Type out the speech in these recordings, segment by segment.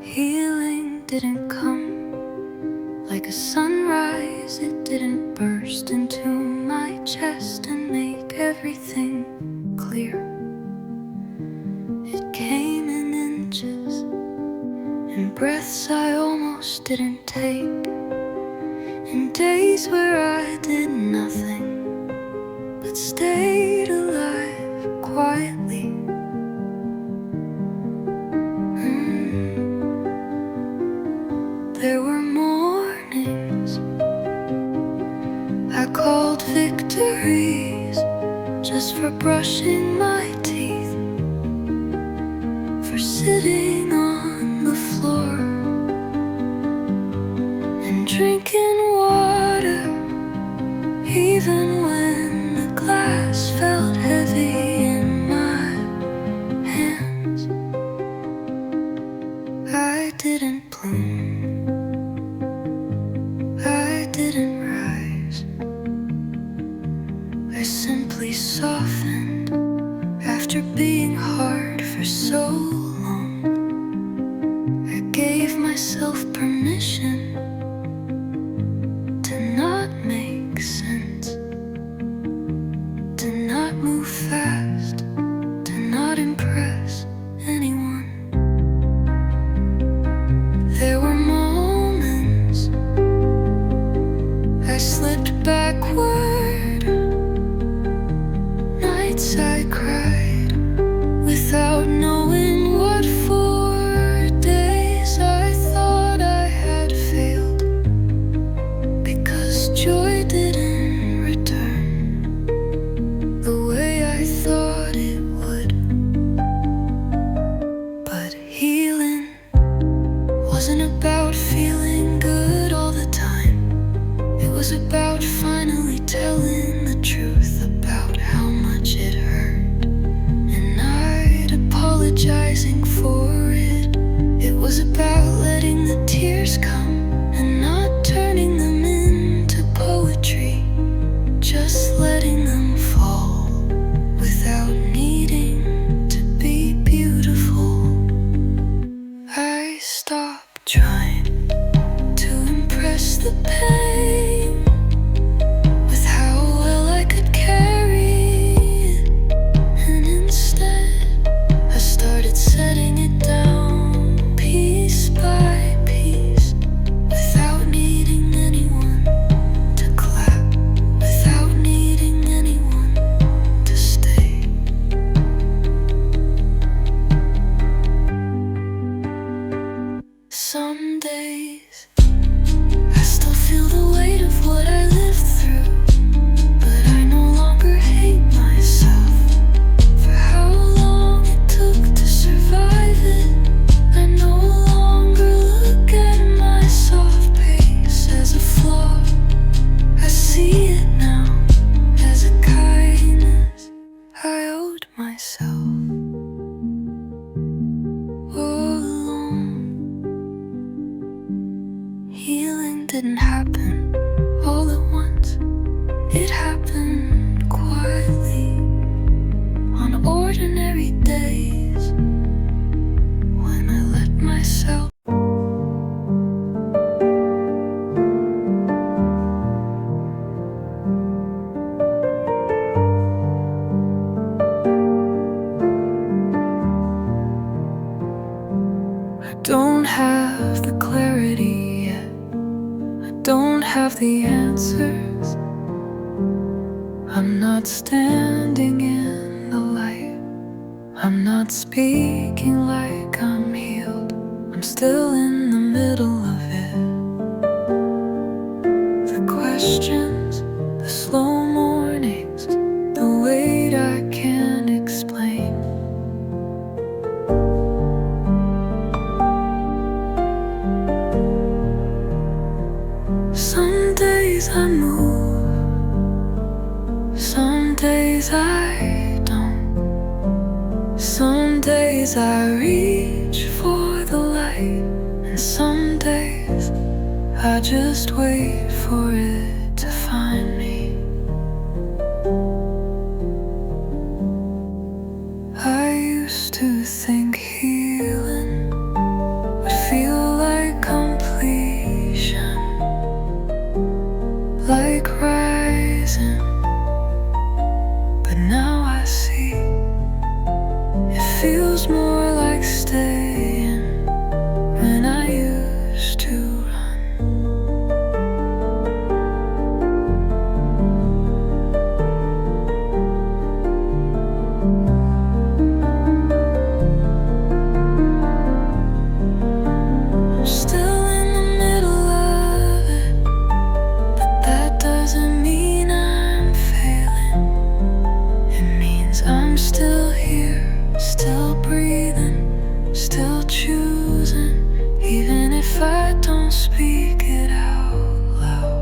Healing didn't come like a sunrise. It didn't burst into my chest and make everything clear. It came in inches, in breaths I almost didn't take, in days where I did nothing but stayed alive quietly. There were mornings I called victories just for brushing my teeth, for sitting on the floor and drinking water, even when the glass felt heavy in my hands. I didn't bloom, I didn't rise, I simply softened after being hard for so long. I gave myself permission to not make sense, to not move fast, to not impress anyone. There were moments I slipped backward, nights I cried without knowing what for, days I thought I had failed because joy didn't return the way I thought it would. But healing wasn't about feeling good all the time. It was about finally telling the truth about how much it hurt, and not apologizing for it. It was about letting the tears come and not turning them into poetry, just letting them fall without needing to be beautiful. I stopped trying to impress the pain with how well I could carry it, and instead I started setting it down piece by piece, without needing anyone to clap, without needing anyone to stay. Some days I still feel the weight of what I lived through, but I no longer hate myself for how long it took to survive it. I no longer look at my soft pace as a flaw. I see it now as a kindness I owed myself. All along, healing didn't happen all at once. It happened quietly on ordinary days when I let myself. I don't have the clarity yet, I don't have the answers. I'm not standing in the light, I'm not speaking like I'm healed. I'm still in the middle of it. The questions, the slow mornings, the weight I can't explain. Some days I move, some days I don't. Some days I reach for the light, and some days I just wait for it to find me. I used to think healing would feel speak it out loud.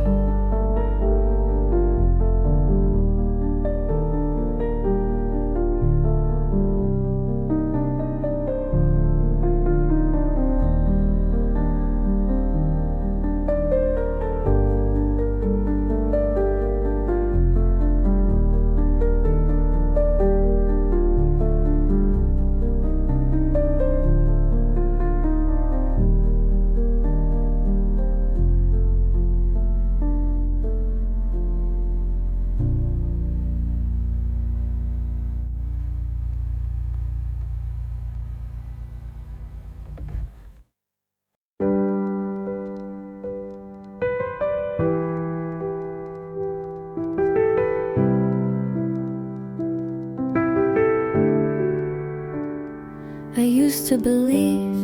I used to believe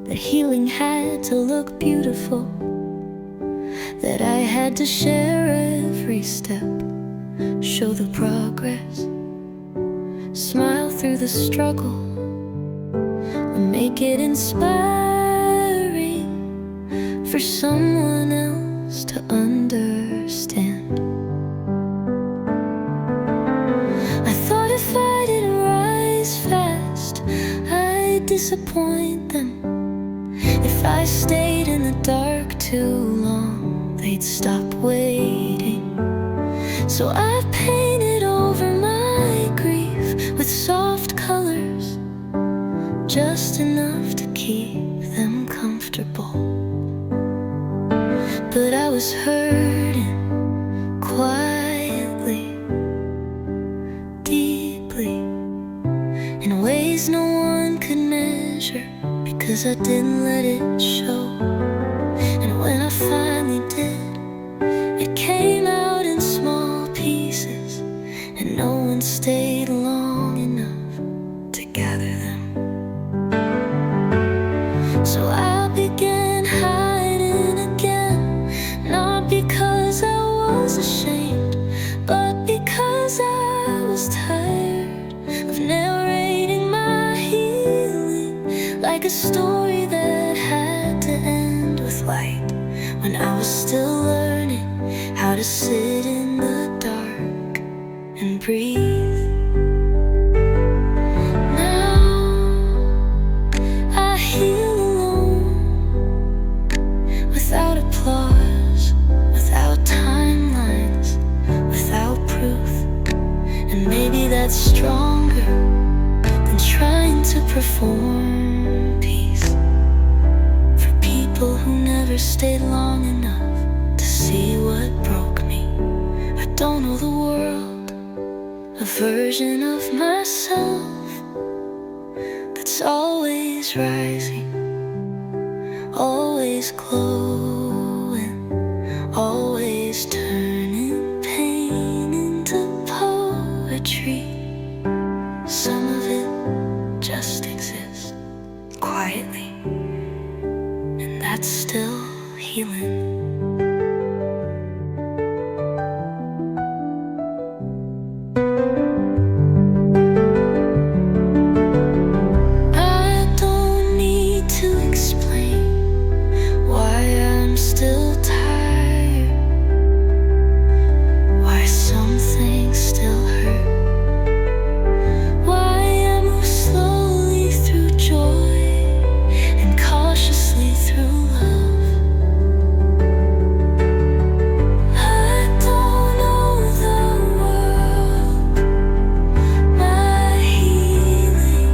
that healing had to look beautiful, that I had to share every step, show the progress, smile through the struggle, and make it inspiring for someone else to understand. I thought if I didn't rise fast, I'd disappoint them. If I stayed in the dark too long, they'd stop waiting. So I painted over my grief with soft colors, just enough to keep them comfortable. But I was hurting quietly, deeply, in ways no one could measure, because I didn't let it show. And when I finally did, it came out in small pieces, and no one stayed long enough to gather them. So I began hiding again, not because I was ashamed, but because I was tired of narrating my healing like a story that had to end with light, when I was still learning how to sit in the dark and breathe. Now I heal alone, without applause, without timelines, without proof. And maybe that's stronger than trying to perform peace for people who never stayed long enough to see what broke me. I don't know the world, a version of myself that's always rising, always glowing, always turning pain into poetry. Some of it just exists quietly, and that's still healing. I don't need to explain why I'm still tired, why some things still hurt, why I move slowly through joy and cautiously through love. I don't know the world, my healing.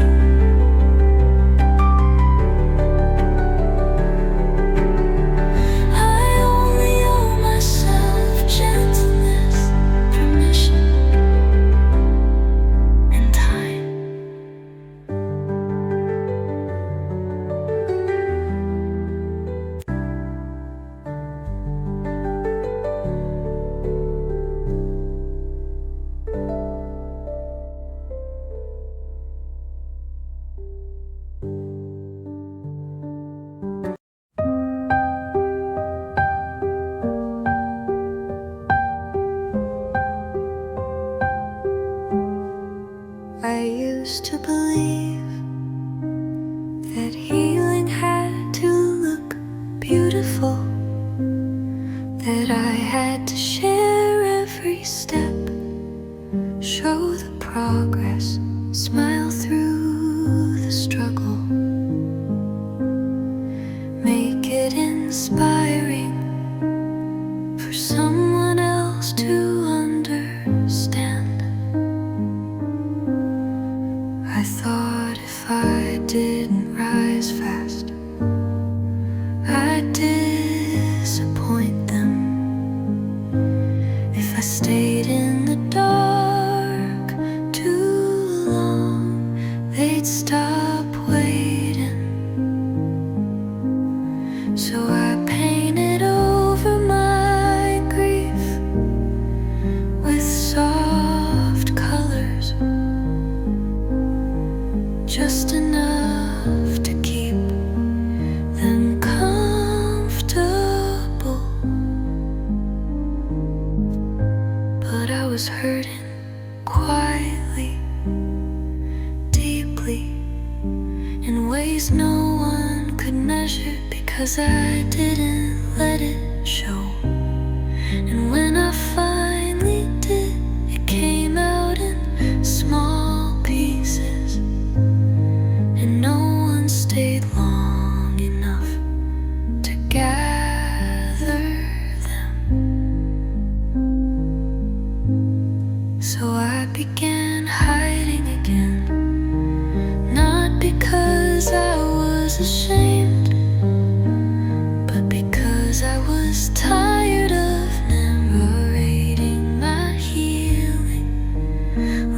I only owe myself gentleness, permission, and time. I used to believe that healing had to look beautiful, aspiring for someone else to understand. I thought if I didn't rise fast, I'd disappoint them. If I stayed in the dark too long, they'd stop waiting. So I painted over my grief with soft colors, just enough to keep them comfortable. But I was hurting quietly, deeply, in ways no one could measure, because I didn't let it show. And when I finally did, it came out in small pieces, and no one stayed long enough to gather them. So I began hiding again, not because I was ashamed, but because I was tired of narrating my healing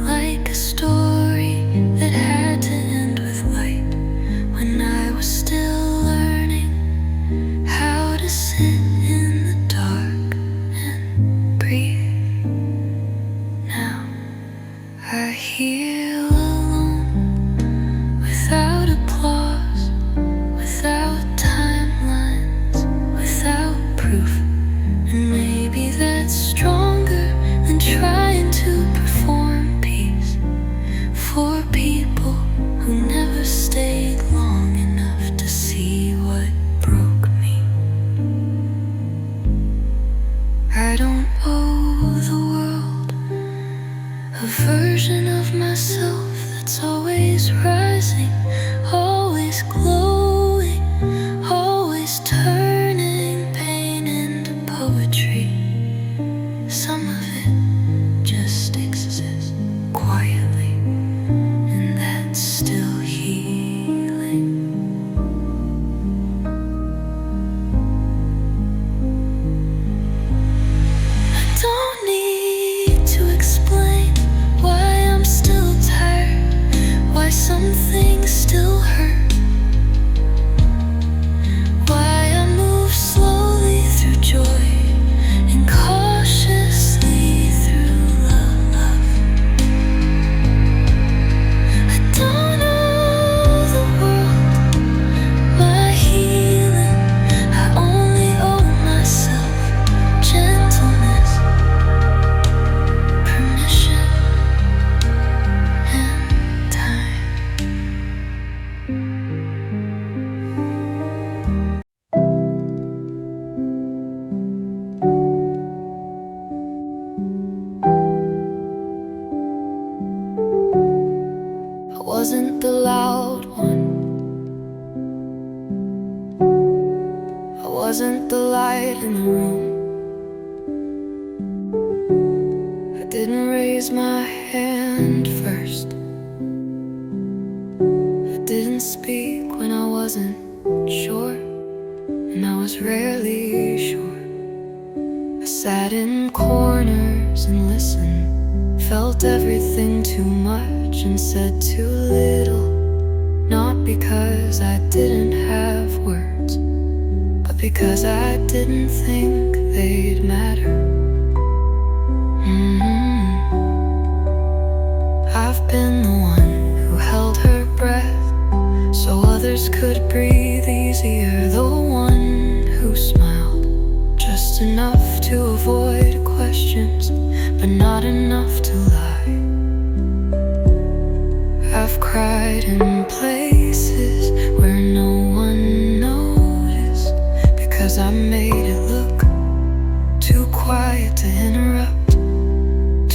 like a story that had to end with light, when I was still learning how to sit in the dark and breathe. Now I heal alone, without applause, without timelines, without proof. And maybe that's stronger than trying to perform peace for people who never stayed long enough to see what broke me. I don't owe the world a version of myself that's always rising, always glowing, always turning pain into poetry. Some of it just exists quietly, and that's still healing. I don't need to explain why I'm still tired, why some things still hurt, why I move slowly through joy and cautiously through love. I don't know the world my healing, I only owe myself gentleness, permission, and time. I wasn't the loud one, I wasn't the light in the room. I didn't raise my hand first, I didn't speak when I wasn't sure, and I was rarely sure. I sat in corners and listened, felt everything too much and said too little. Not because I didn't have words, but because I didn't think they'd matter. I've been the one who held her breath so others could breathe easier, the one who smiled just enough to avoid questions, but not enough to lie. I've cried in places where no one noticed, because I made it look too quiet to interrupt,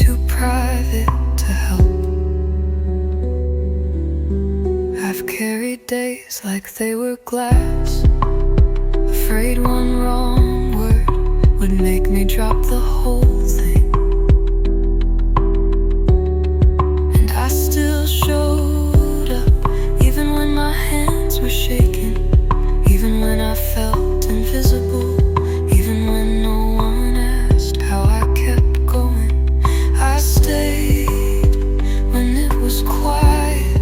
too private to help. I've carried days like they were glass, afraid one would make me drop the whole thing. And I still showed up, even when my hands were shaking, even when I felt invisible, even when no one asked how I kept going. I stayed when it was quiet,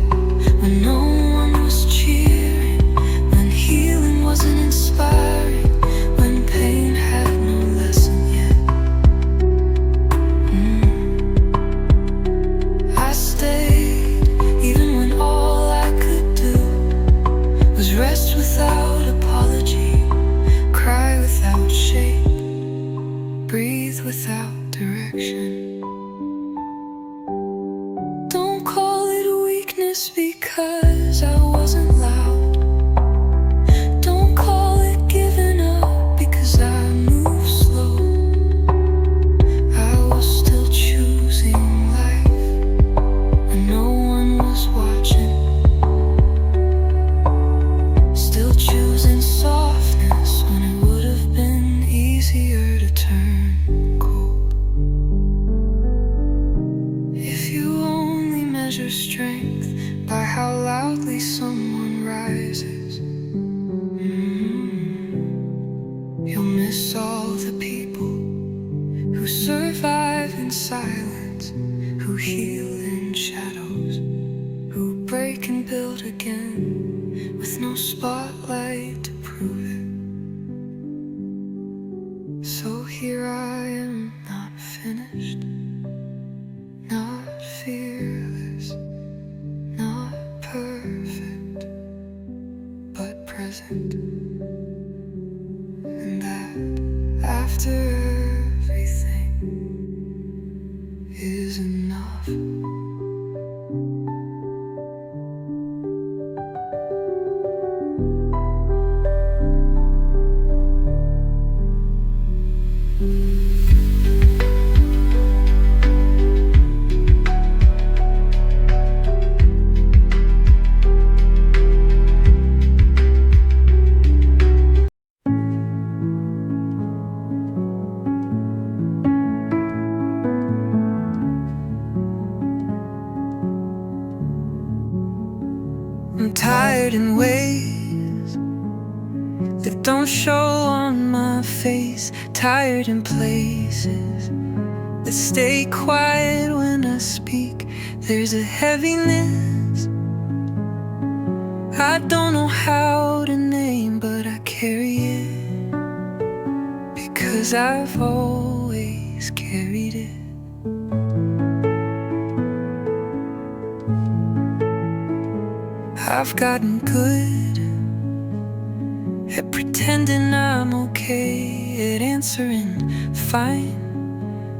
when no one was cheering, when healing wasn't inspiring, when pain had no lesson yet. I stayed even when all I could do was rest without apology, cry without shape, breathe without direction. Don't call it weakness because I wasn't loud. Don't call it giving up because I moved slow. I was still choosing life when no one was watching, still choosing softness when it would have been easier to turn cold. If you only measure strength by how loudly someone rises, you'll miss all the people who survive in silence, who heal in shadows, who break and build again with no spotlight to prove it. So here I am, not finished, not fearless, not perfect, but present. And that after everything is enough. I'm tired in ways that don't show on my face, tired in places that stay quiet when I speak. There's a heaviness I don't know how to name, but I carry it because I've always carried it. I've gotten good at pretending I'm okay, at answering fine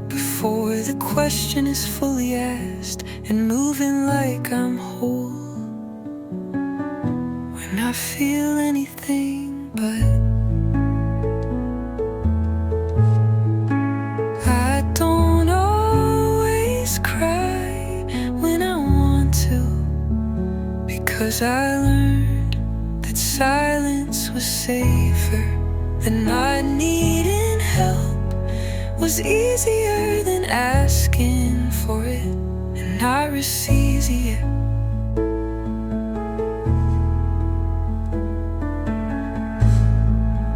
before the question is fully asked, and moving like I'm whole when I feel anything but. I don't always cry when I want to, because I learned that silence was safer, that not needing help was easier than asking for it, and not receives it.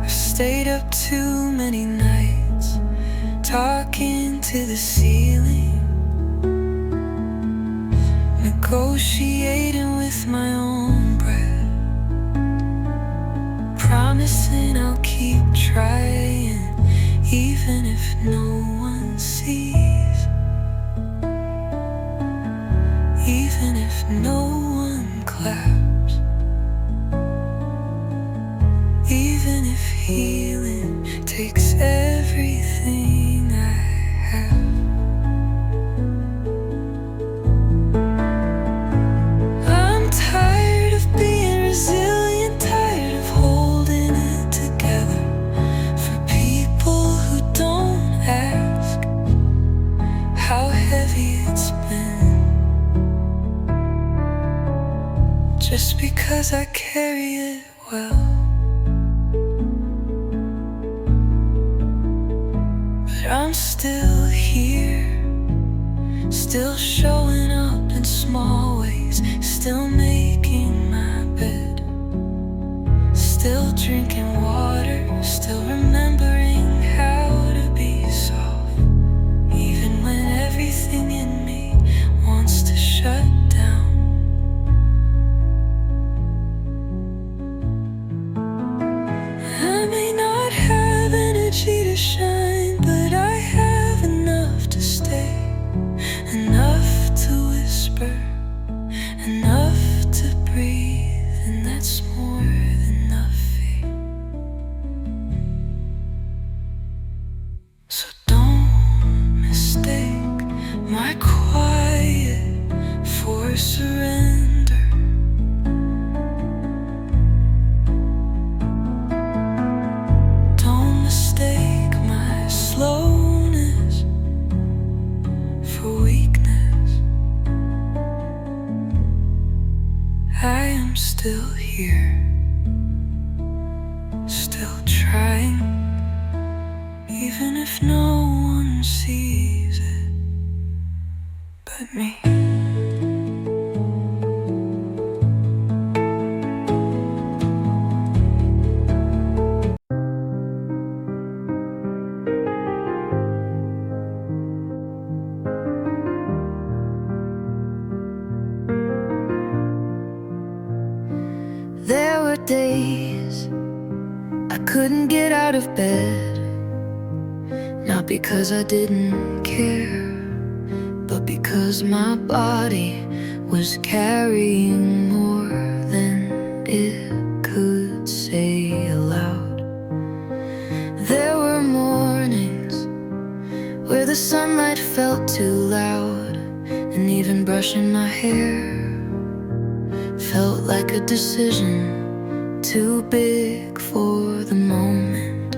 I've stayed up too many nights talking to the ceiling, negotiating with my own breath, promising I'll keep trying even if no one sees, even if no one claps, even if healing takes everything I have. I'm tired of being resilient, tired of holding it together for people who don't ask how heavy it's been, just because I carry it well. drinking water, still remembering how to be soft, even when everything in me wants to shut down. I may not have energy to shine, but I have enough to stay, enough to whisper, enough to breathe, and that's more than nothing. So don't mistake my quiet for surrender. Don't mistake my slowness for weakness. I am still here, still trying, even if no one sees it but me. There were days I couldn't get out of bed, not because I didn't care, but because my body was carrying more than it could say aloud. There were mornings where the sunlight felt too loud, and even brushing my hair felt like a decision too big for the moment.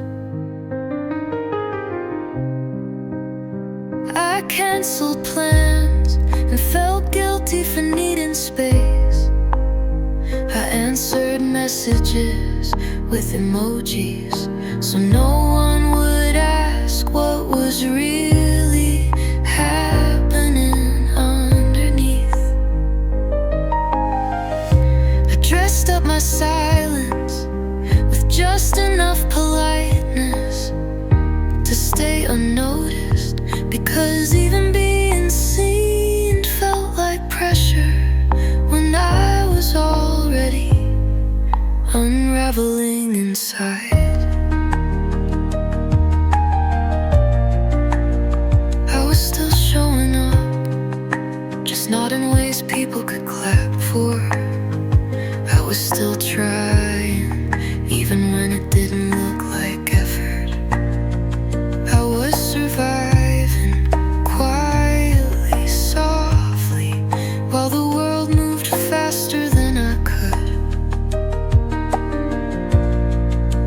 I canceled plans and felt guilty for needing space. I answered messages with emojis so no one would ask what was really happening underneath. I dressed up my silence with just enough politeness to stay unnoticed, because even being seen felt like pressure when I was already unraveling inside. I was still showing up, just not in ways people could clap for. I was still trying, even when it didn't look like effort. I was surviving quietly, softly, while the world moved faster than I could.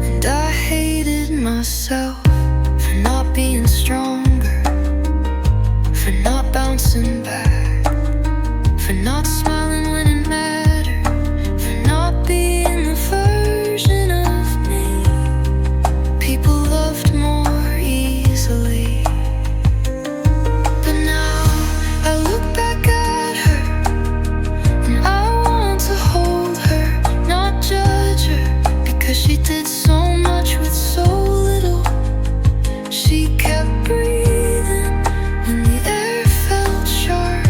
And I hated myself for not being stronger, for not bouncing back, for not smiling when it mattered, for not being the version of me people loved more easily. But now I look back at her and I want to hold her, not judge her, because she did so much with so little. She kept breathing when the air felt sharp.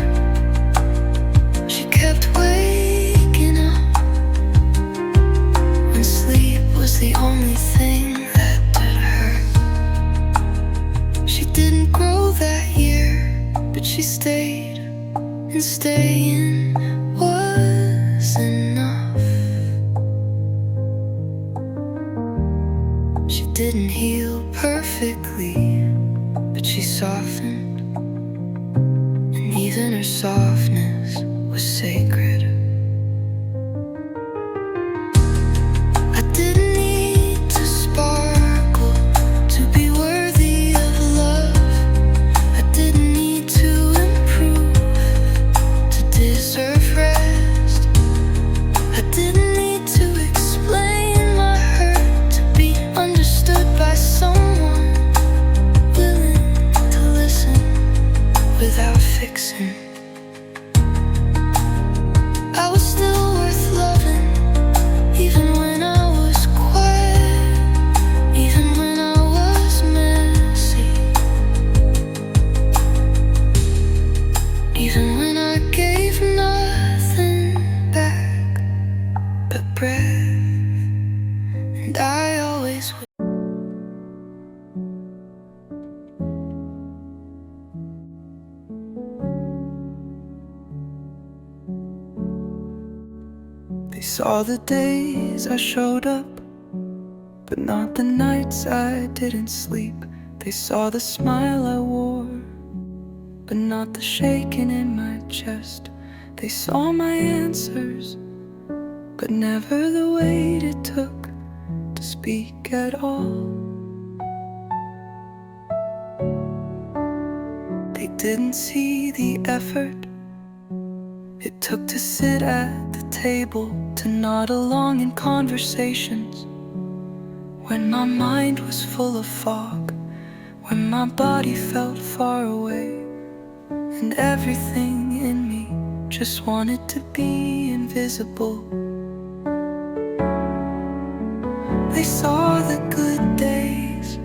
She kept waking up when sleep was the only thing that did hurt. She didn't grow that year, but she stayed, and staying was enough. She didn't heal perfectly, but she softened, and even her softness was sacred. I didn't need to sparkle to be worthy of love. I didn't need to improve to deserve rest. I didn't need to explain my hurt to be understood by someone willing to listen without fixing. eyes with They saw the days I showed up, but not the nights I didn't sleep. They saw the smile I wore, but not the shaking in my chest. They saw my answers, but never the weight it took to speak at all. They didn't see the effort it took to sit at the table, to nod along in conversations when my mind was full of fog, when my body felt far away, and everything in me just wanted to be invisible. They saw the good days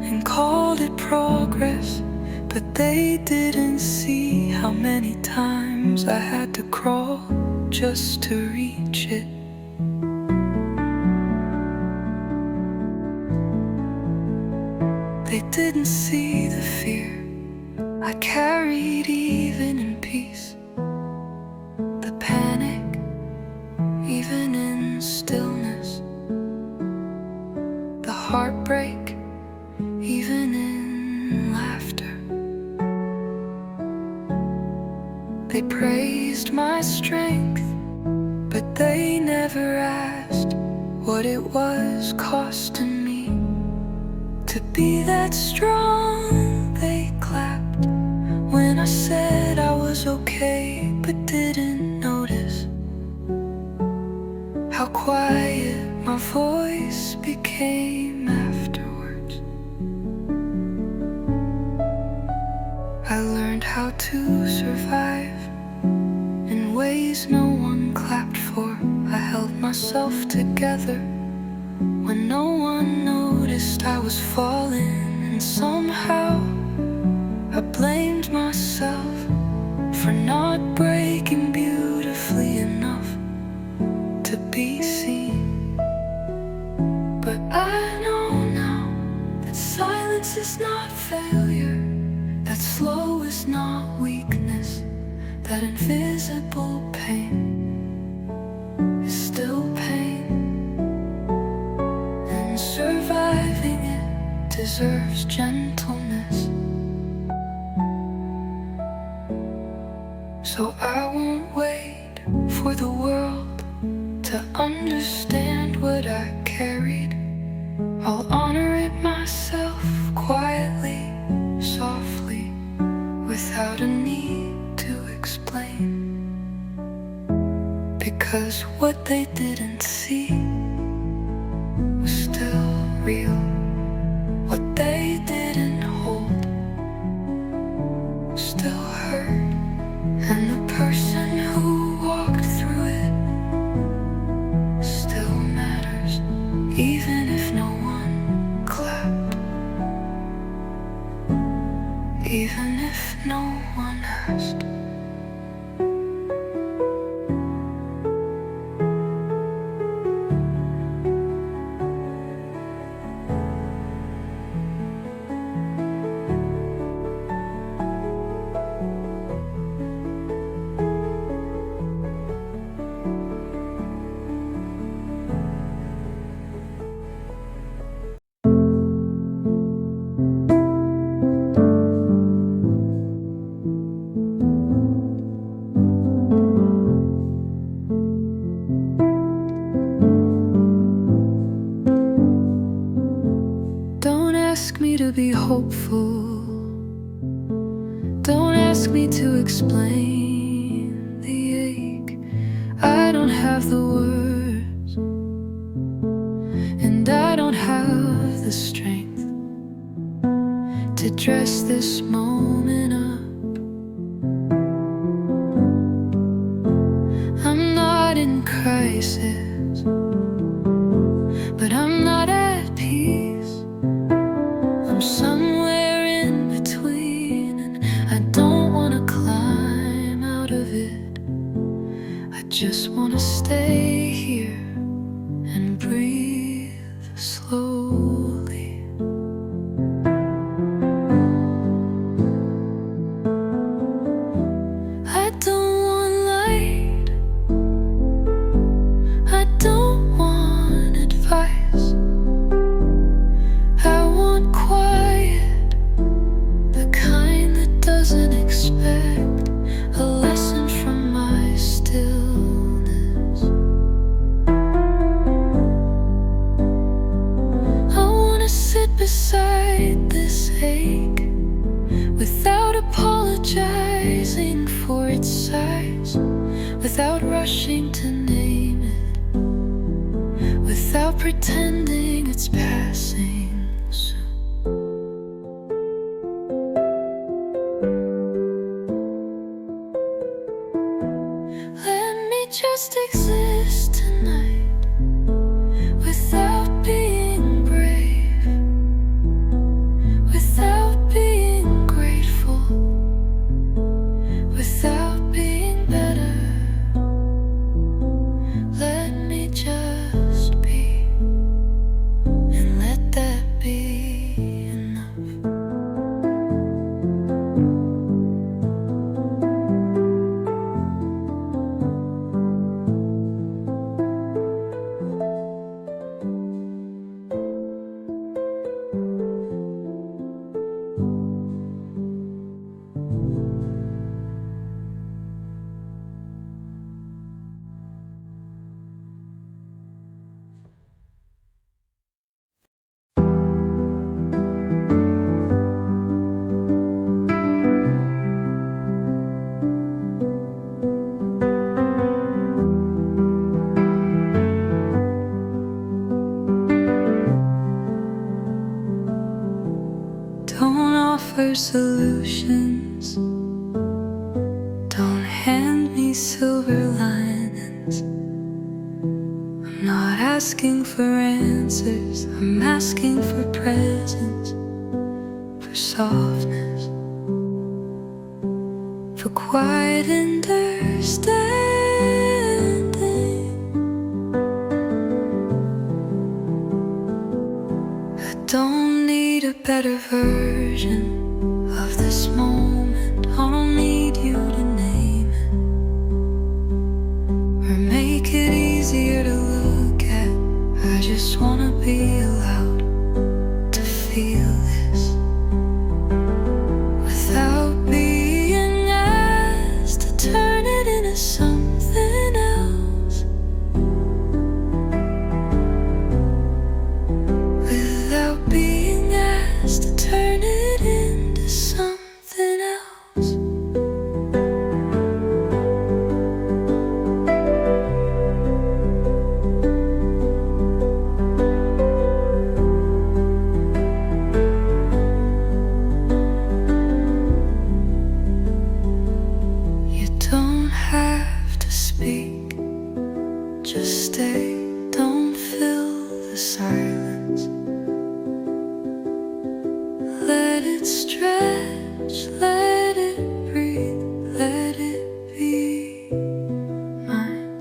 and called it progress, but they didn't see how many times I had to crawl just to reach it. They didn't see the fear I carried even in peace, the panic even in stillness, the heartbreak even in laughter. They praised my strength, but they never asked what it was costing me to be that strong. They clapped when I said I was okay, but didn't notice how quiet my voice became afterwards. I learned how to survive in ways no one clapped for. I held myself together when no one noticed I was falling, and somehow I blamed myself for not breaking beautifully enough to be seen. But I know now that silence is not failure, that slow is not weakness, that invisible pain is still pain, and surviving it deserves gentleness. So I won't wait for the world to understand what I carried. I'll honor it myself quietly, softly, without a need to explain. Because what they didn't see was still real. What they didn't hold still hurt. And the person who walked through it still matters, even if no one clapped, even if no one asked. Ask me to be hopeful. Don't ask me to explain the ache. I don't have the words, and I don't have the strength to dress this moment up. I'm not in crisis, but I'm not at peace. I'm somewhere in between, and I don't want to climb out of it. I just want to stay here and breathe slowly. slowly. I don't want light, I don't want advice, I want quiet, the kind that doesn't expect a lesson from my stillness. I wanna sit beside this ache without apologizing for its size, without rushing to name it, without pretending it's passing soon. Let me just exist tonight without being brave, without being grateful, without being better. Let me just be, and let that be enough. Don't offer solutions, don't hand me silver linings. I'm not asking for answers, I'm asking for presence, for softness, for quiet understanding. I don't need a better version of this moment, I don't need you to name it or make it easier to look at. I just wanna be allowed to feel this without being asked to turn it into something else, without being asked to turn it into something else. You don't have to speak, just stay, don't fill the silence. Let it stretch, let it breathe, let it be mine.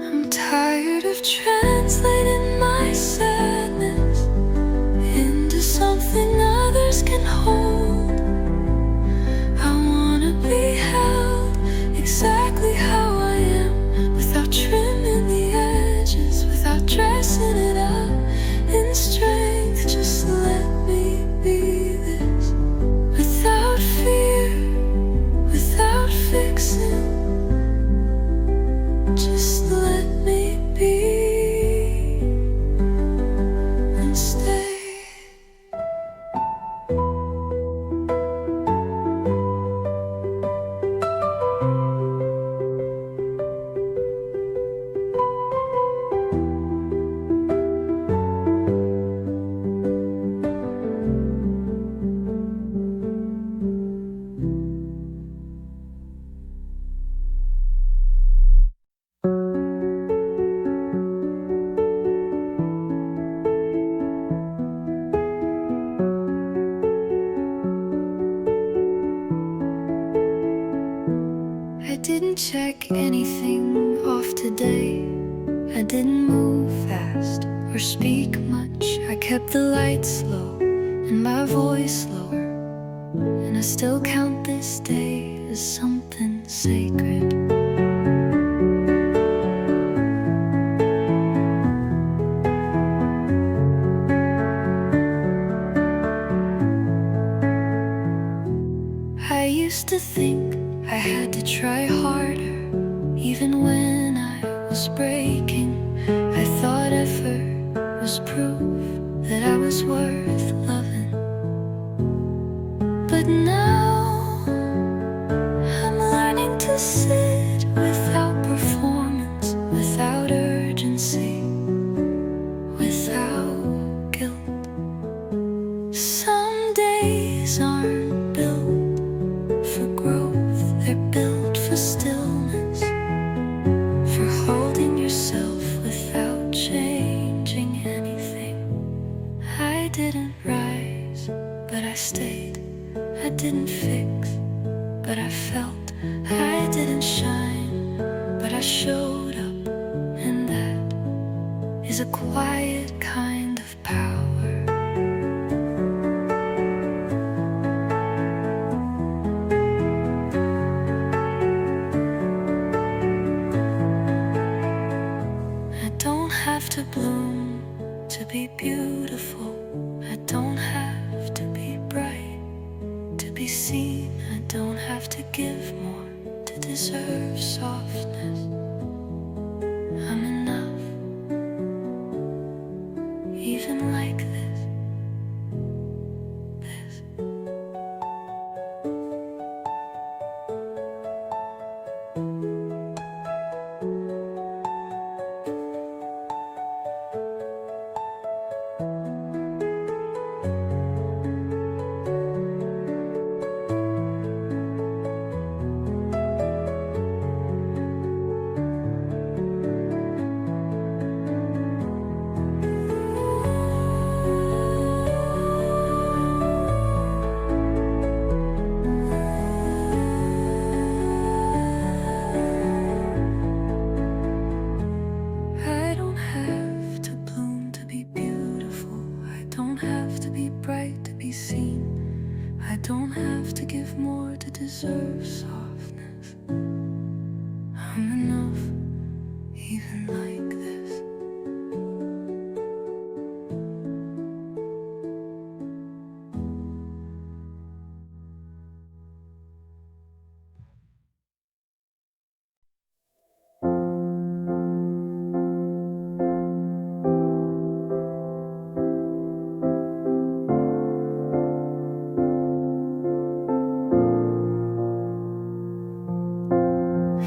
I'm tired of translating my sadness into something others can hold. I wanna be held exactly how I am, without trimming the edges, without dressing it up in strength. Just let me be this, without fear, without fixing. Just let me be and stay. I didn't check anything off today. I didn't move fast or speak much. I kept the lights low and my voice lower, and I still count this day as something sacred. I used to think I had to try harder, even when I was breaking. I thought effort was proof that I was worth loving. But now I'm learning to sit without performance, without urgency, without guilt. Some days aren't built for growth, they're built for stillness, for holding yourself without changing anything. I didn't rise, but I stayed. I didn't fix, but I felt. I didn't shine, but I showed up, and that is a quiet kind of power. I don't have to bloom to be beautiful. I don't have to be bright to be seen. I don't have to give more to deserve softness. I'm enough, even like this. I don't have to bloom to be beautiful. I don't have to be bright to be seen. I don't have to give more to deserve softness. I'm enough, even like this.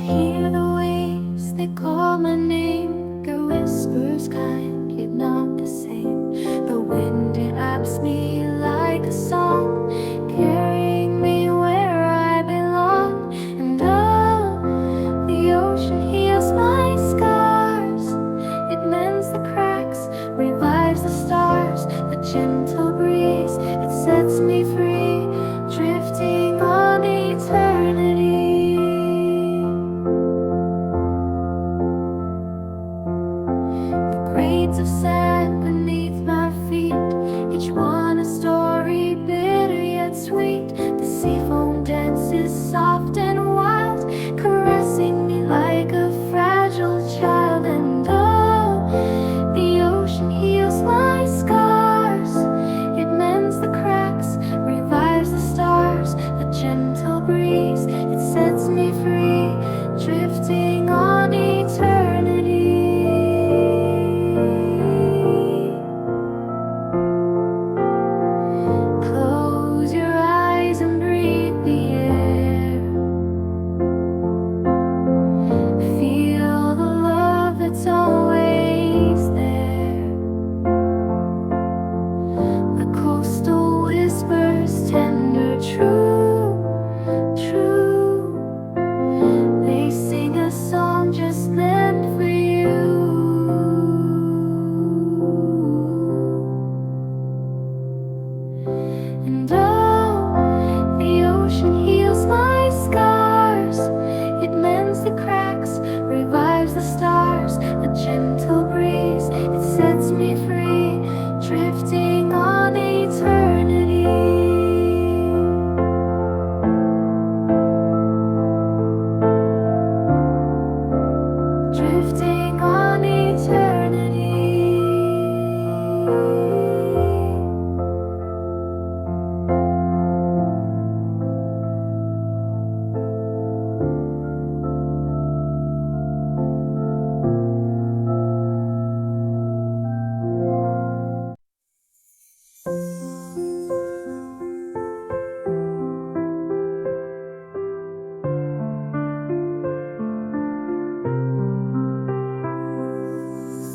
Hear the waves, they call my name. Their whispers kind, yet not the same. The wind, it wraps me like a song, carrying me where I belong. And oh, the ocean heals my scars. It mends the cracks, revives the stars. The gentle breeze, it sets me free, drifting on eternity. Grains of sand beneath my feet, each one a story, bitter yet sweet. The sea foam dances soft and wild, caressing me like a fragile child. And oh, the ocean heals my scars.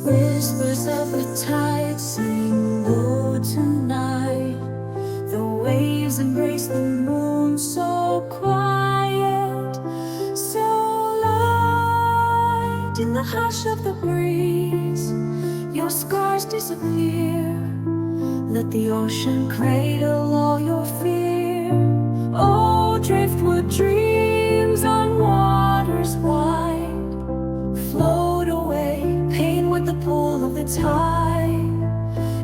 Whispers of the tide sing low tonight. The waves embrace the moon, so quiet, so light. In the hush of the breeze, your scars disappear. Let the ocean cradle all your fear. Oh, driftwood dreams on waters wide. Float away, pain with the pull of the tide.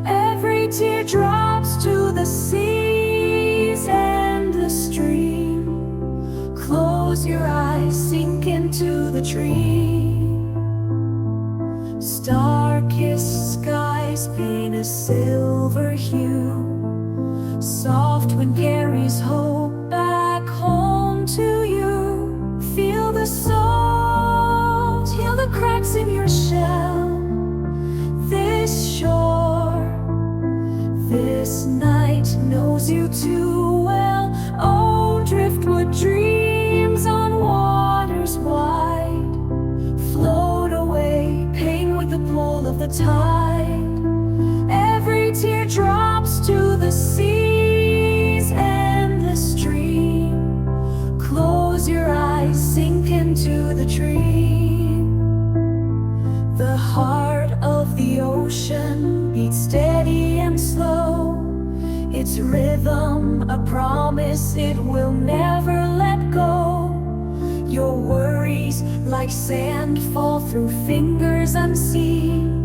Every tear drops to the seas and the stream. Close your eyes, sink into the dream. Star-kissed skies paint a silver hue. Soft wind carries hope back home to you. Feel the salt, heal the cracks in your shell. This shore, this night knows you too well. Oh, driftwood dreams on waters wide. Float away, pain with the pull of the tide. Every tear drops to the seas and the stream. Close your eyes, sink into the dream. The heart of the ocean beats steady and slow. Its rhythm, a promise it will never let go. Your worries like sand fall through fingers unseen.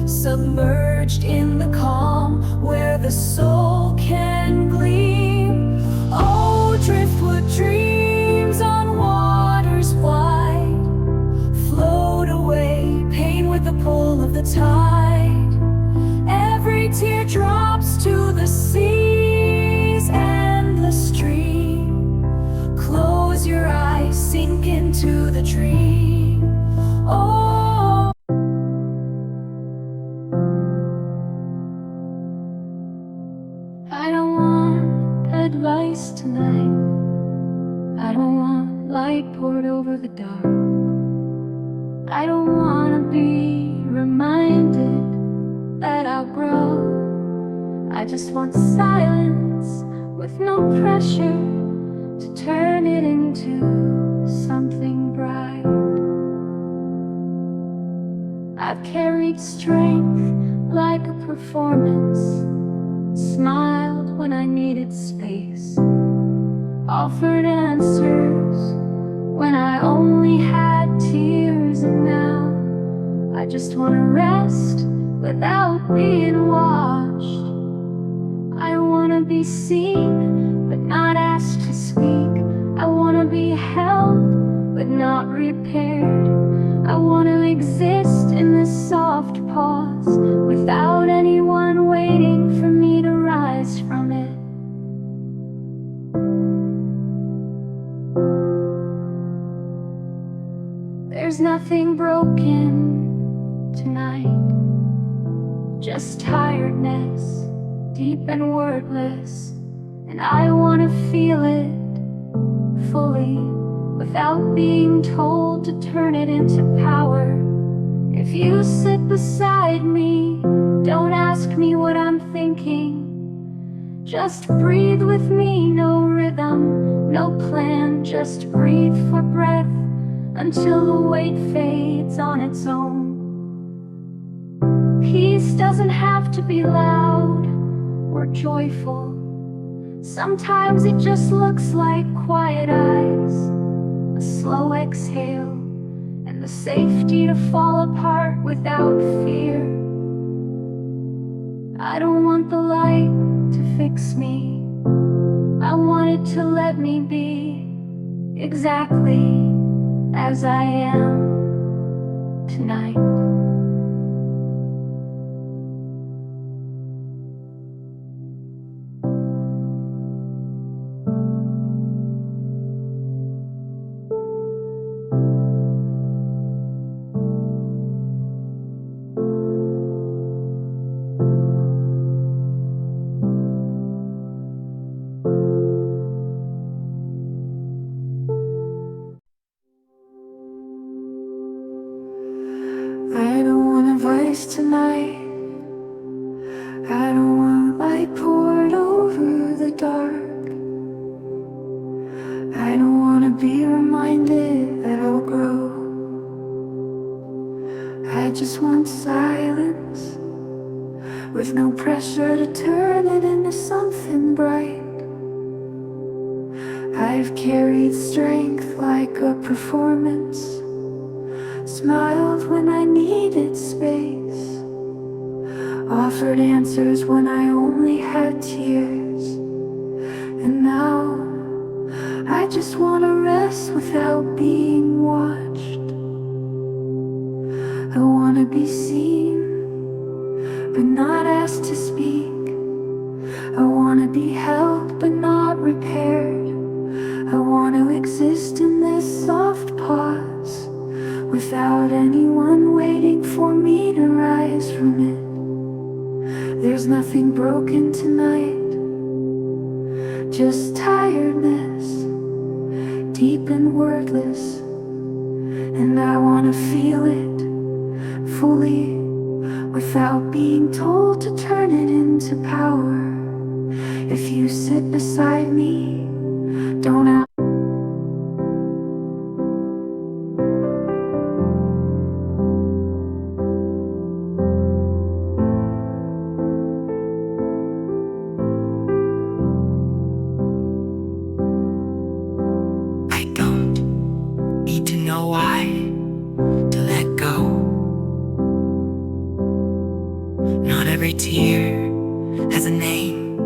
Submerged in the calm where the soul can gleam. Oh, driftwood dreams on waters wide. Float away, pain with the pull of the tide. Every tear drops to the seas and the stream. Close your eyes, sink into the dream. Oh, I don't want advice tonight. I don't want light poured over the dark. I don't want to be reminded that I'll grow. I just want silence with no pressure to turn it into something bright. I've carried strength like a performance, smiled when I needed space, offered answers when I only had tears. And now I just want to rest without being watched. I want to be seen but not asked to speak. I want to be held but not repaired. I want to exist in this soft pause without anyone waiting for me to rise from it. There's nothing broken tonight, just tiredness, deep and wordless. And I want to feel it fully without being told to turn it into power. If you sit beside me, don't ask me what I'm thinking. Just breathe with me, no rhythm, no plan. Just breathe for breath until the weight fades on its own. Peace doesn't have to be loud or joyful. Sometimes it just looks like quiet eyes, a slow exhale, and the safety to fall apart without fear. I don't want the light to fix me. I want it to let me be exactly as I am tonight. I don't want light poured over the dark. I don't want to be reminded that I'll grow. I just want silence, with no pressure to turn it into something bright. I've carried strength like a performance, smiled when I needed space, offered answers when I only had tears. And now I just want to rest without being watched. I want to be seen, but not asked to speak. I want to be helped, but not repaired. I want to exist in this soft pause, without anyone waiting for me to rise from it. There's nothing broken tonight, just tiredness, deep and wordless. And I want to feel it fully, without being told to turn it into power. If you sit beside me, don't ask. I don't need to know why to let go. Not every tear has a name.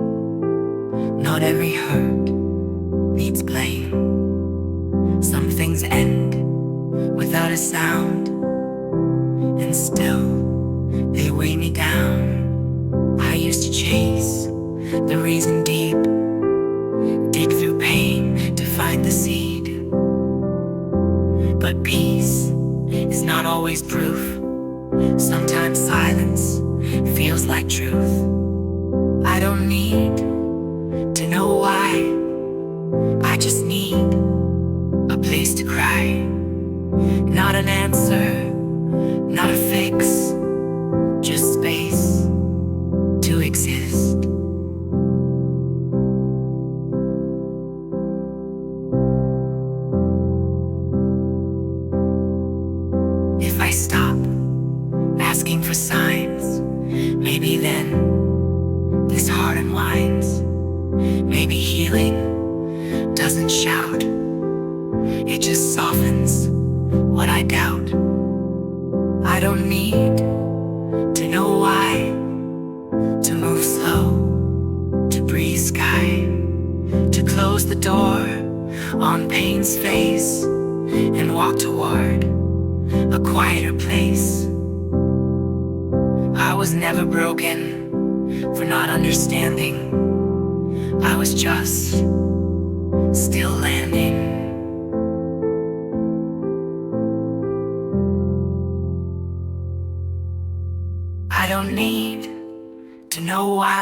Not every hurt needs blame. Some things end without a sound, and still they weigh me down. I used to chase the reason deep, dig through pain to find the seed. But peace is not always proof. Sometimes silence feels like truth. I don't need to know why. I just need a place to cry. Not an answer, not a fix, just space to exist. If I stop asking for signs, maybe then this heart unwinds. Maybe healing doesn't shout, it just softens what I doubt. I don't need to know why, to move slow, to breathe sky, to close the door on pain's face and walk toward a quieter place. I was never broken for not understanding. I was just still landing. I don't need to know why.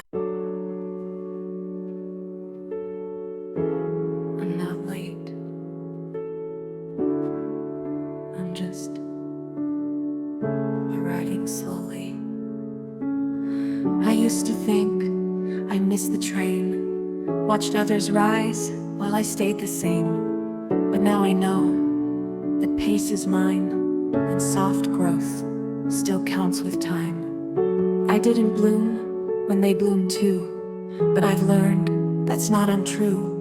I'm not late. I'm just arriving slowly. I used to think I missed the train, watched others rise while I stayed the same. But now I know that pace is mine, and soft growth still counts with time. I didn't bloom when they bloomed too, but I've learned that's not untrue.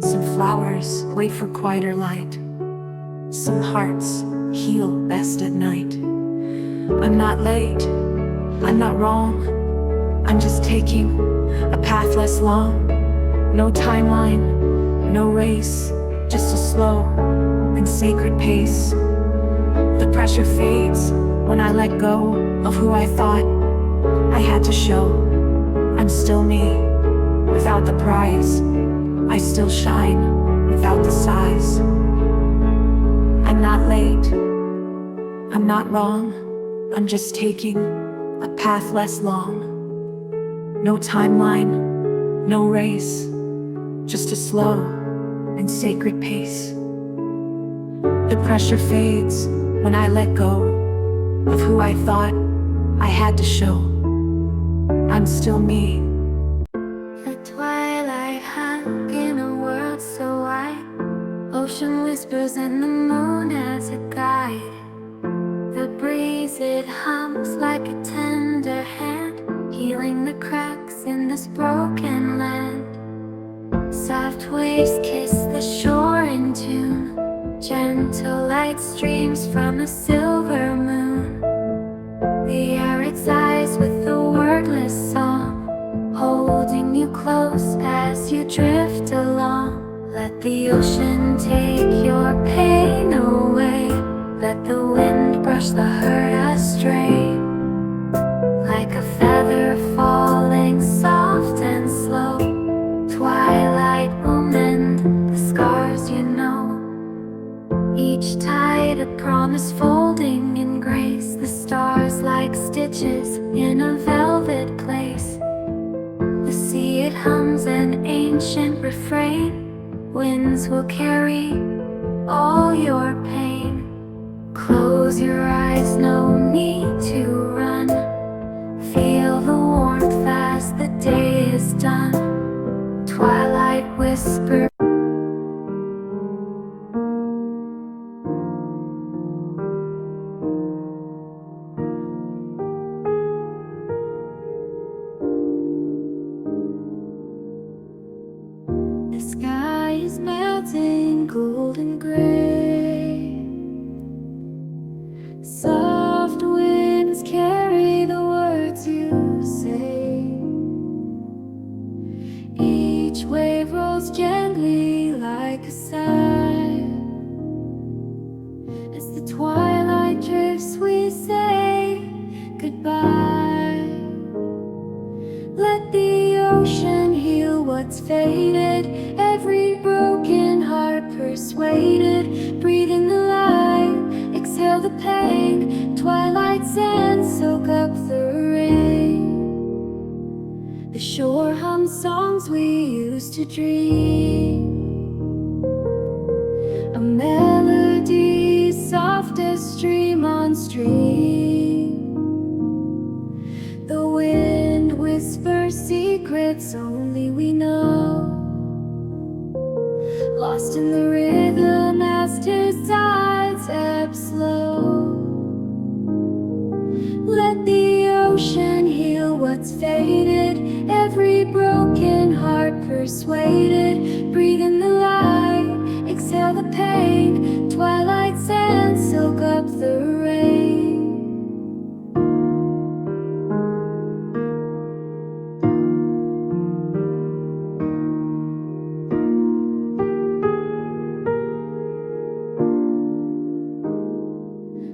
Some flowers wait for quieter light. Some hearts heal best at night. I'm not late, I'm not wrong. I'm just taking a path less long. No timeline, no race, just a slow and sacred pace. The pressure fades when I let go of who I thought I had to show. I'm still me, without the prize. I still shine, without the size. I'm not late, I'm not wrong. I'm just taking a path less long. No timeline, no race, just a slow and sacred pace. The pressure fades when I let go of who I thought I had to show. I'm I'm still me. The twilight hung in a world so wide. Ocean whispers and the moon as a guide. The breeze, it hums like a tender hand, healing the cracks in this broken land. Soft waves kiss the shore in tune. Gentle light streams from a silver moon. The air excites with a wordless song, holding you close as you drift along. Let the ocean take your pain away. Let the wind brush the hurt astray. Like a feather falling soft and slow, twilight will mend the scars you know. Each tide a promise folding in grace. The stars like stitches in a velvet place. The sea, it hums an ancient refrain. Winds will carry all your pain. Close your eyes, no need to run. Feel the warmth as the day is done. Twilight whisper. The sky is melting golden gray. Soft winds carry the words you say. Each wave rolls gently like a sigh. As the twilight drifts, we say goodbye. Let the ocean heal what's faded. Every broken heart persuaded. Breathe in the light, exhale the pain. Twilight sands soak up the rain. The shore hums songs we used to dream. A melody soft as stream on stream. The wind whispers secrets only we know. Lost in the rhythm as two sides ebb slow. Let the ocean heal what's faded. Every broken heart persuaded. Breathe in the light, exhale the pain. Twilight sands soak up the rain.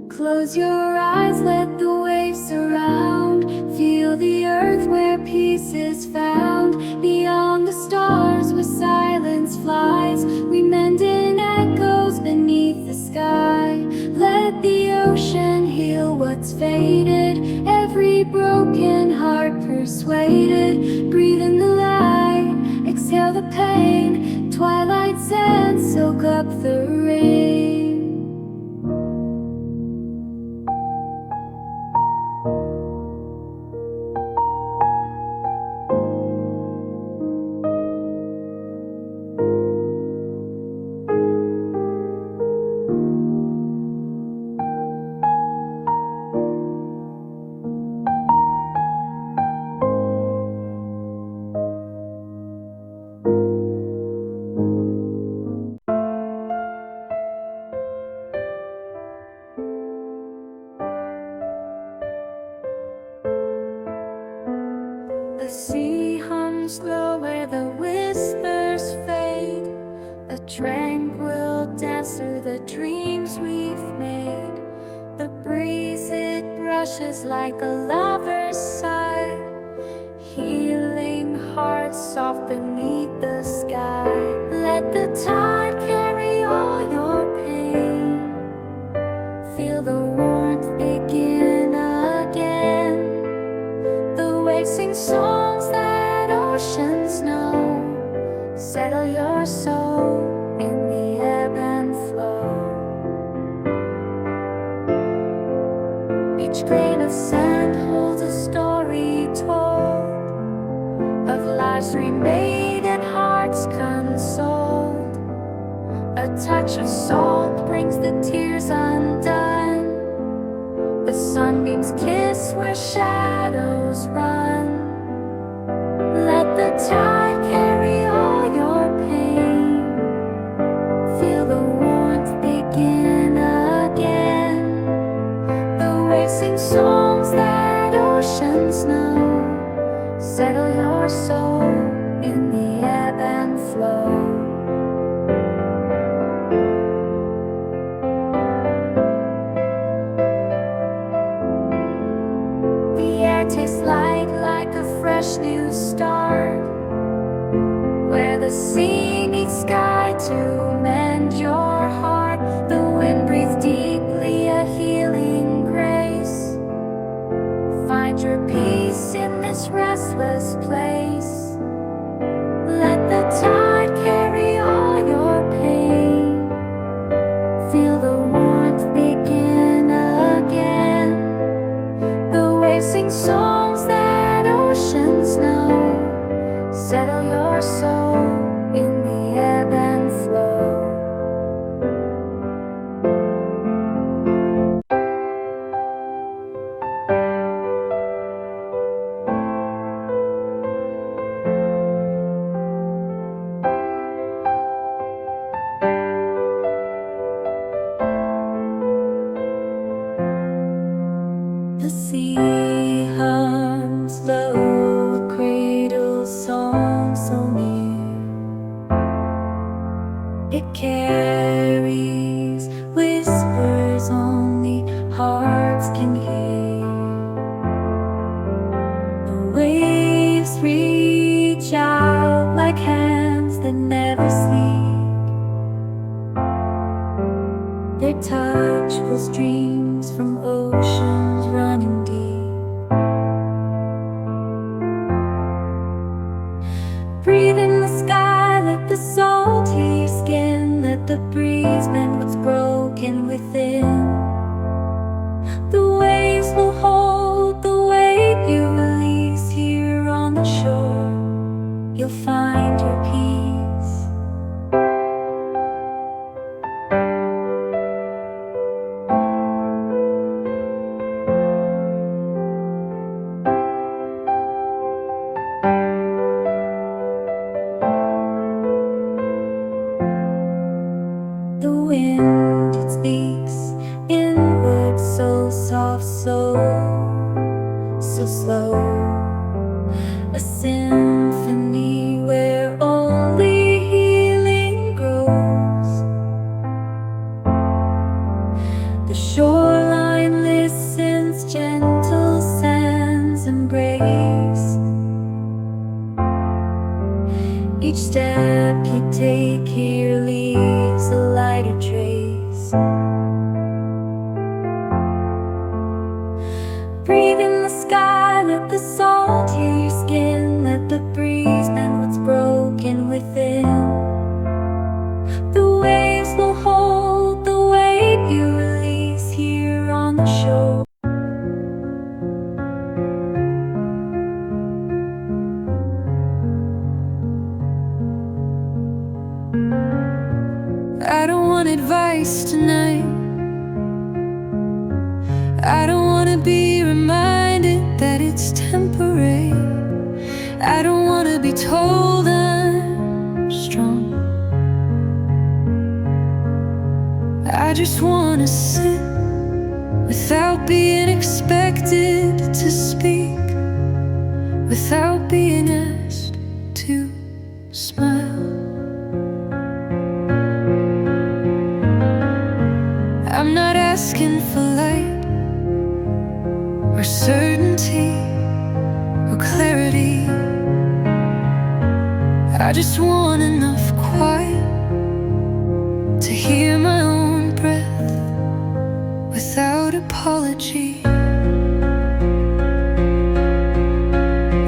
Close your eyes, let the waves surround. Feel the earth where peace is found. Beyond the stars where silence flies, we mend in echoes beneath the sky. Let the ocean heal what's faded. Every broken heart persuaded. Breathe in the light, exhale the pain. Twilight sands soak up the rain. The sea hums low where the whispers fade. A tranquil dance through the dreams we've made. The breeze, it brushes like a lover's sigh, healing hearts soft beneath the sky. Let the tide carry all your pain. Feel the warmth begin again. The waves sing songs that oceans know. Settle your soul in the ebb and flow. Each grain of sand holds a story told. Lives remade and hearts consoled. A touch of salt brings the tears undone. The sunbeams kiss where shadows run. Let the tide carry all your pain. Feel the warmth begin again. The waves sing songs that oceans know. Settle your soul in the ebb and flow. The air tastes light like a fresh new start, where the sea meets sky to mend your heart. The wind breathes deeply, a healing grace. Find your peace in this restless place. Let the tide carry all your pain. Feel the warmth begin again. The waves sing songs that oceans know. Settle your soul in the ebb and flow. The sea hums low, cradle song so near. It carries whispers only hearts can hear. The waves reach out like hands that never sleep. Their touch pulls dreams from oceans running deep. Breathe in the sky, let the salt heal your skin. Let the breeze mend what's broken within. The waves will hold the weight you release here on the shore. You'll find your peace. The wind, it speaks inward, so soft, so slow. A symphony where only healing grows. The shoreline listens, gentle sands embrace. Each step you take here leaves a lighter trace. Breathe in the sky, let the salt heal your skin. Let the breeze mend what's broken within. The waves will hold the weight you release here on the shore. I don't want advice tonight. I don't want to be reminded that it's temporary. I don't want to be told I'm strong. I just want to sit without being expected to speak, without being asked to smile. I'm not asking for light or certainty or clarity. I just want enough quiet to hear my own breath without apology.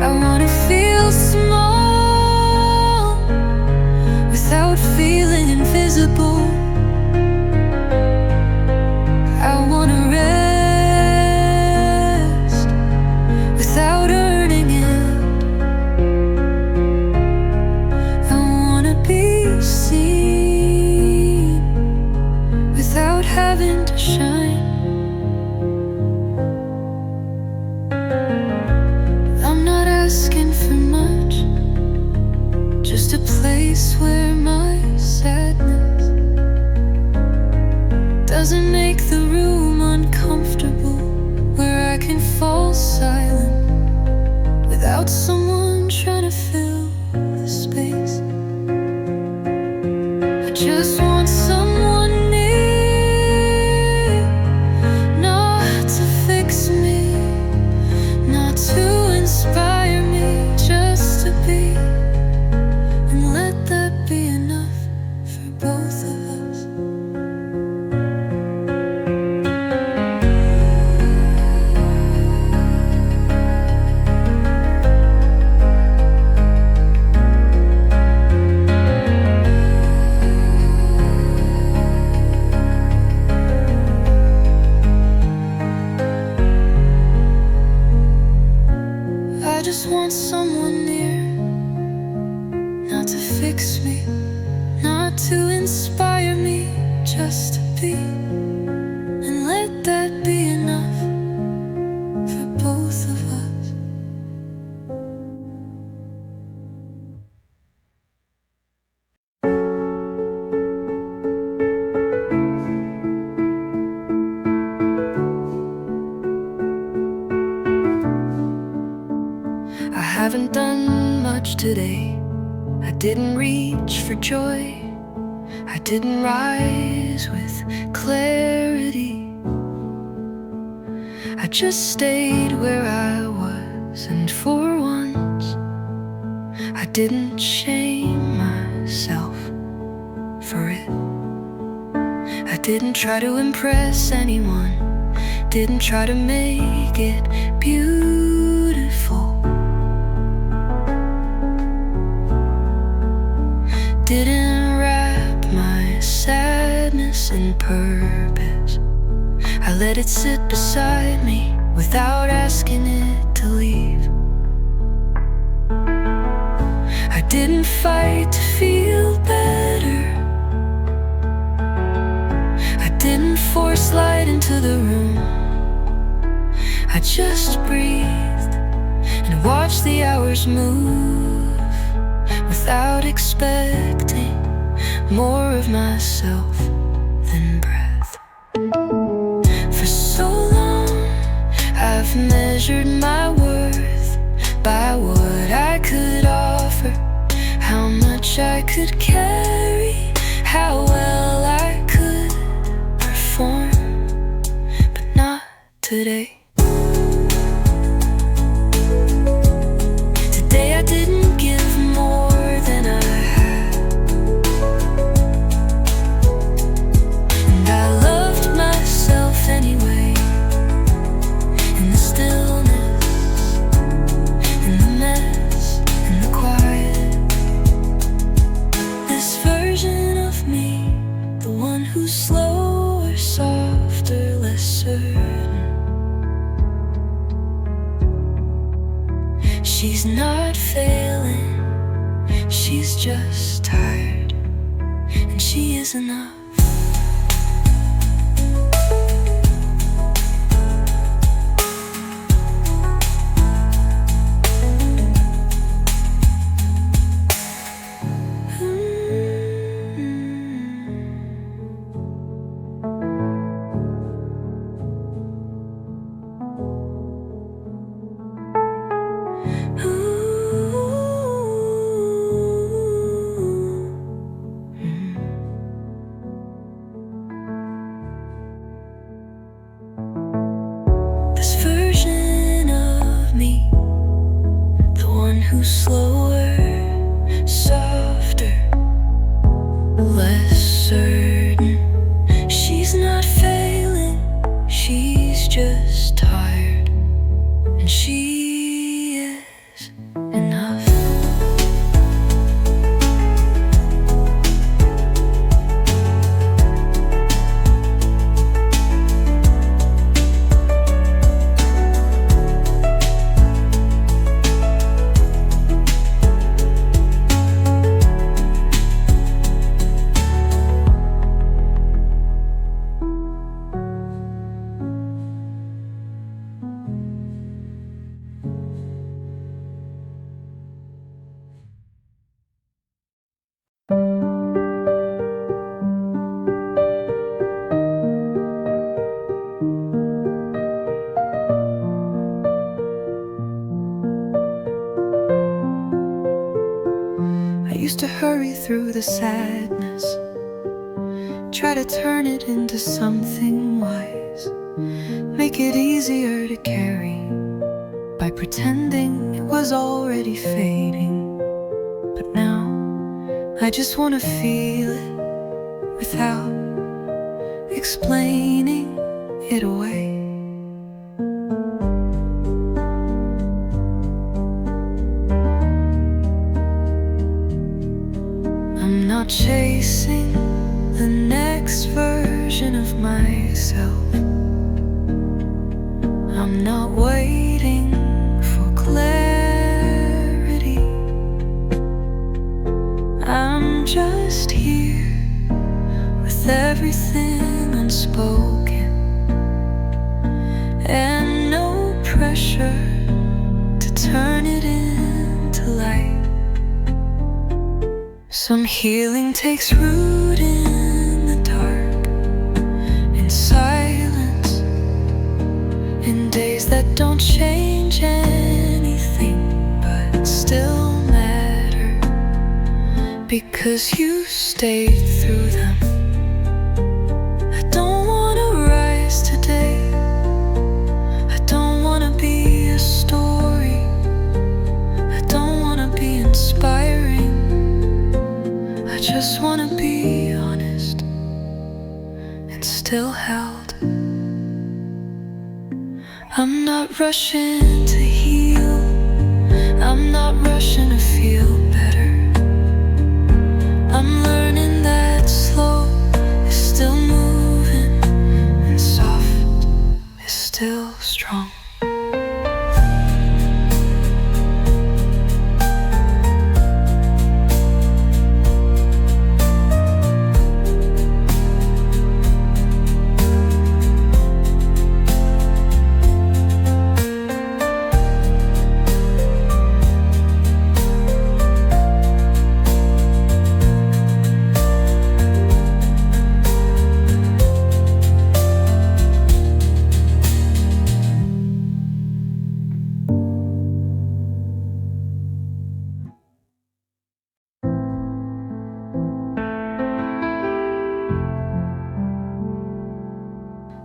I wanna feel small without feeling invisible. I wanna rest without earning it. someone near, not to fix me, not to inspire me, just to be, and let that be enough for both of us. I haven't done much today. I didn't reach for joy. I didn't rise with clarity. I just stayed where I was, and for once I didn't shame myself for it. I didn't try to impress anyone, didn't try to make it beautiful. Didn't wrap my sadness in purpose. I let it sit beside me without asking it to leave. I didn't fight to feel better. I didn't force light into the room. I just breathed and watched the hours move without expecting more of myself than breath. For so long I've measured my worth by what I could offer, how much I could carry, how well I could perform, but not today. Today I didn't give more than I had, and I loved myself anyway. In the stillness, in the mess, in the quiet. This version of me, the one who's slower, softer, less certain. She's not failing, she's just tired, and she is enough. Who's slower, softer, less certain. She's not failing, she's just tired, and she is enough. I used to hurry through the sadness, try to turn it into something wise, make it easier to carry by pretending it was already fading. But now I just want to feel it without explaining it away. I'm not chasing the next version of myself. I'm not waiting for clarity. with everything unspoken, and no pressure to turn it into light. Some healing takes root in the dark, in silence, in days that don't change anything but still matter, because you stayed through them. I don't wanna rise today, I don't wanna be a story, I don't wanna be inspiring, I just wanna be honest and still held. I'm not rushing to heal, I'm not rushing to feel better. I'm learning that slow is still moving, and soft is still strong.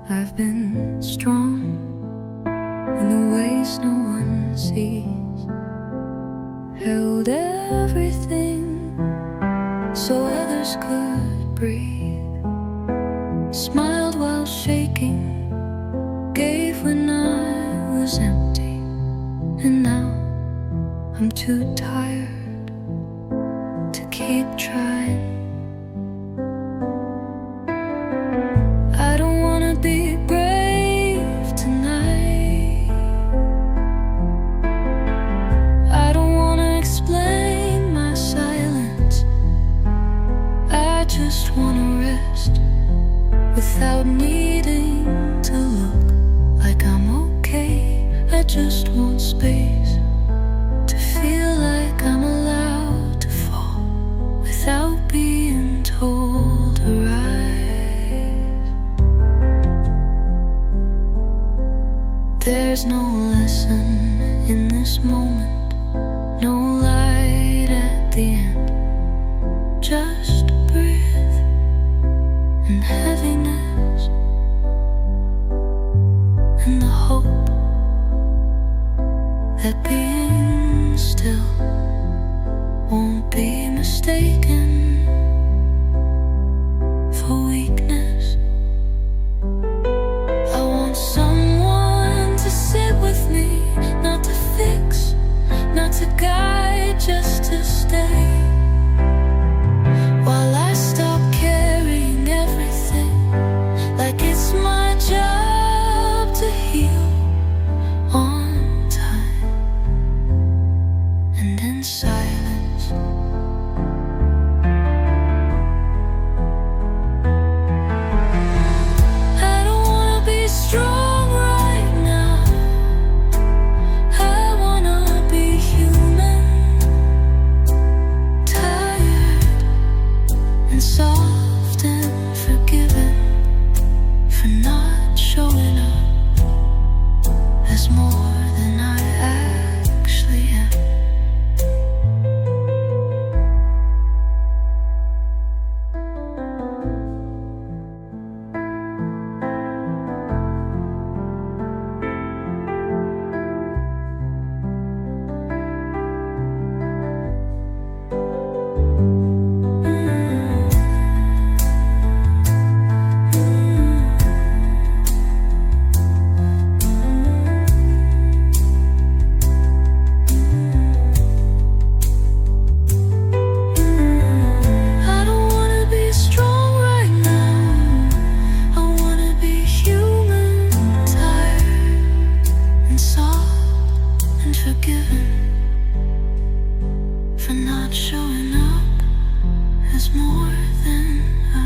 I've been strong in the ways no one sees, held everything so others could breathe, smiled while shaking, gave when I was empty, and now I'm too tired to keep trying. Be brave tonight, I don't wanna explain my silence, I just wanna rest without needing to look like I'm okay. I just want space to feel like I'm allowed to fall without being told to rise. There's no lesson in this moment, no light at the end, just breath and heaviness and the hope that being still won't be mistaken for weakness. I want someone to sit with me, not to fix, not to guide, just to stay, while I stop carrying everything like it's my job to heal on time and in silence. I don't wanna be strong right now, I wanna be human, tired and soft and forgiven for not showing up as more than I actually am. I don't wanna be strong right now, I wanna be human, tired and soft and forgiven for not showing up as more than I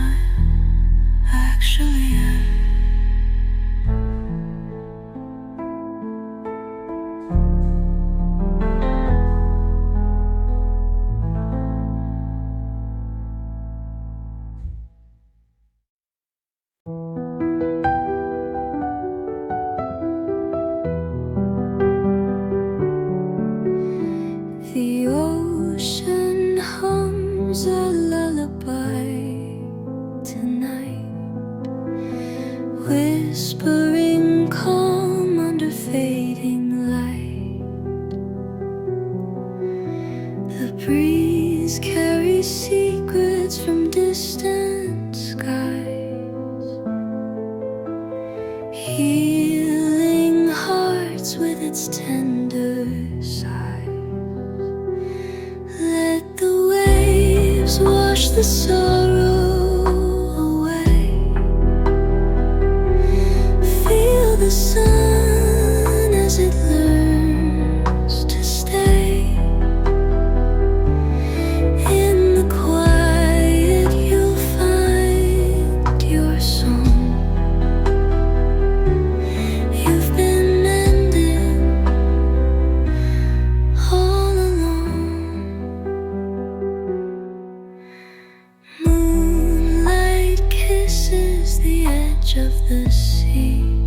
The ocean hums a lullaby tonight, whispering calm under fading light. The breeze carries secrets from distant skies, healing hearts with its tender sighs. Let the waves wash the sorrow away. Feel the sun as it learns to stay. In the quiet you'll find your song. You've been mending all along. Moonlight kisses the edge of the sea.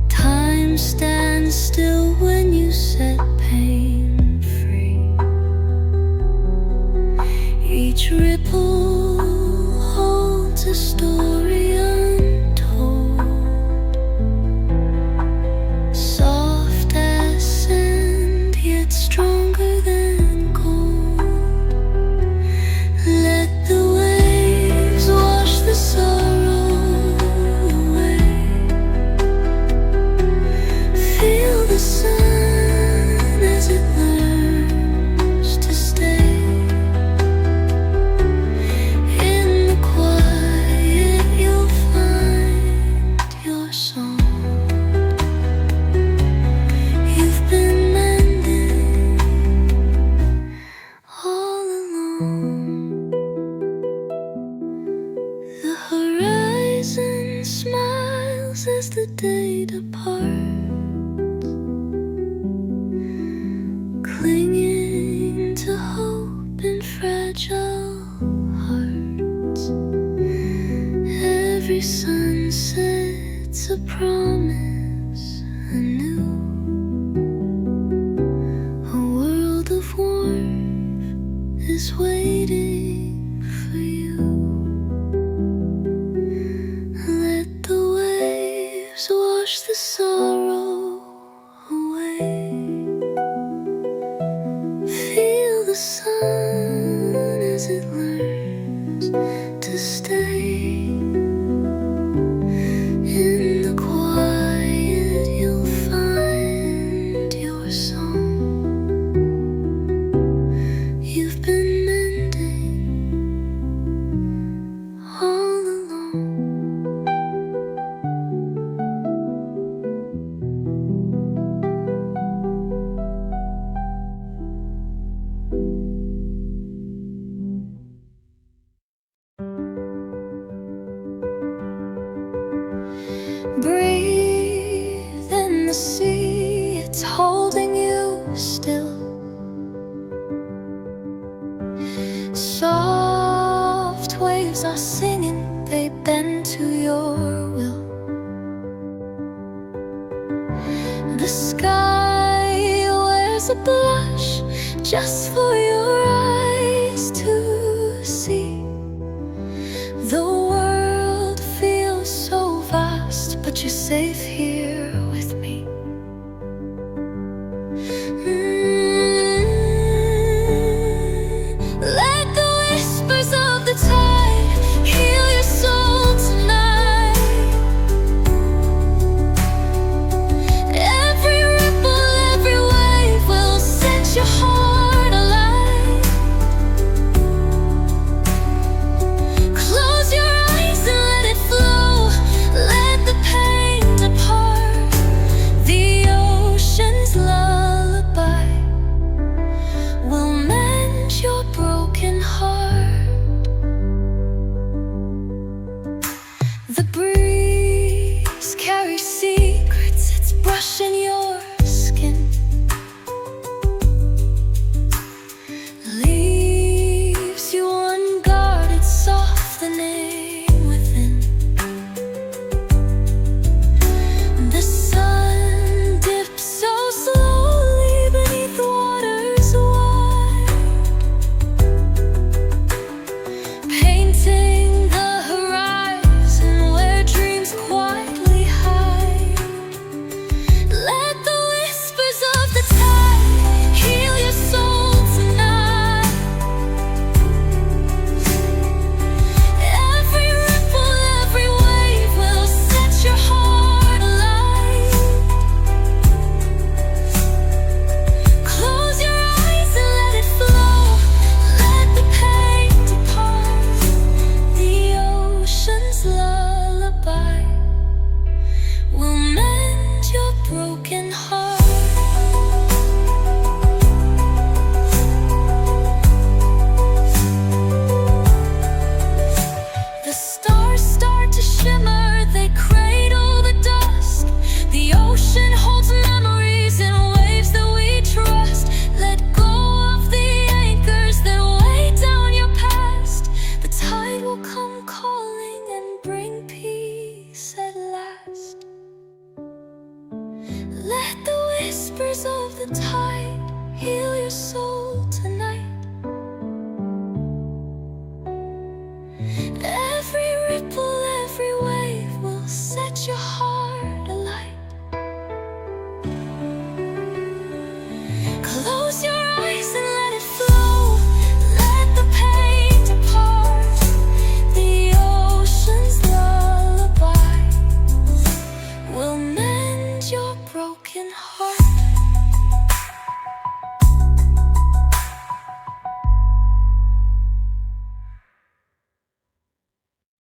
Time stands still when you set pain free. Each ripple holds a story untold, soft as sand yet stronger than gold. Let the waves wash the sorrow away. Feel the sun as it learns to stay. In the quiet you'll find your song. You've been mending all along. The horizon smiles as the day departs, clinging to hope in fragile hearts. Every sunset's a promise anew, a world of warmth is waiting for you. Let the waves wash the sorrow away. Feel the sun as it learns to stay. In the quiet you'll find your song. You've been mending all along. Breathe in the sea, it's holding you still. Soft waves are singing, they bend to your will. The sky wears a blush just for your eyes to see. The world feels so vast, but you're safe here with me. Let the whispers of the tide heal your soul tonight. Every ripple, every wave will set your heart alight. Close your eyes and let it flow. Let the pain depart. color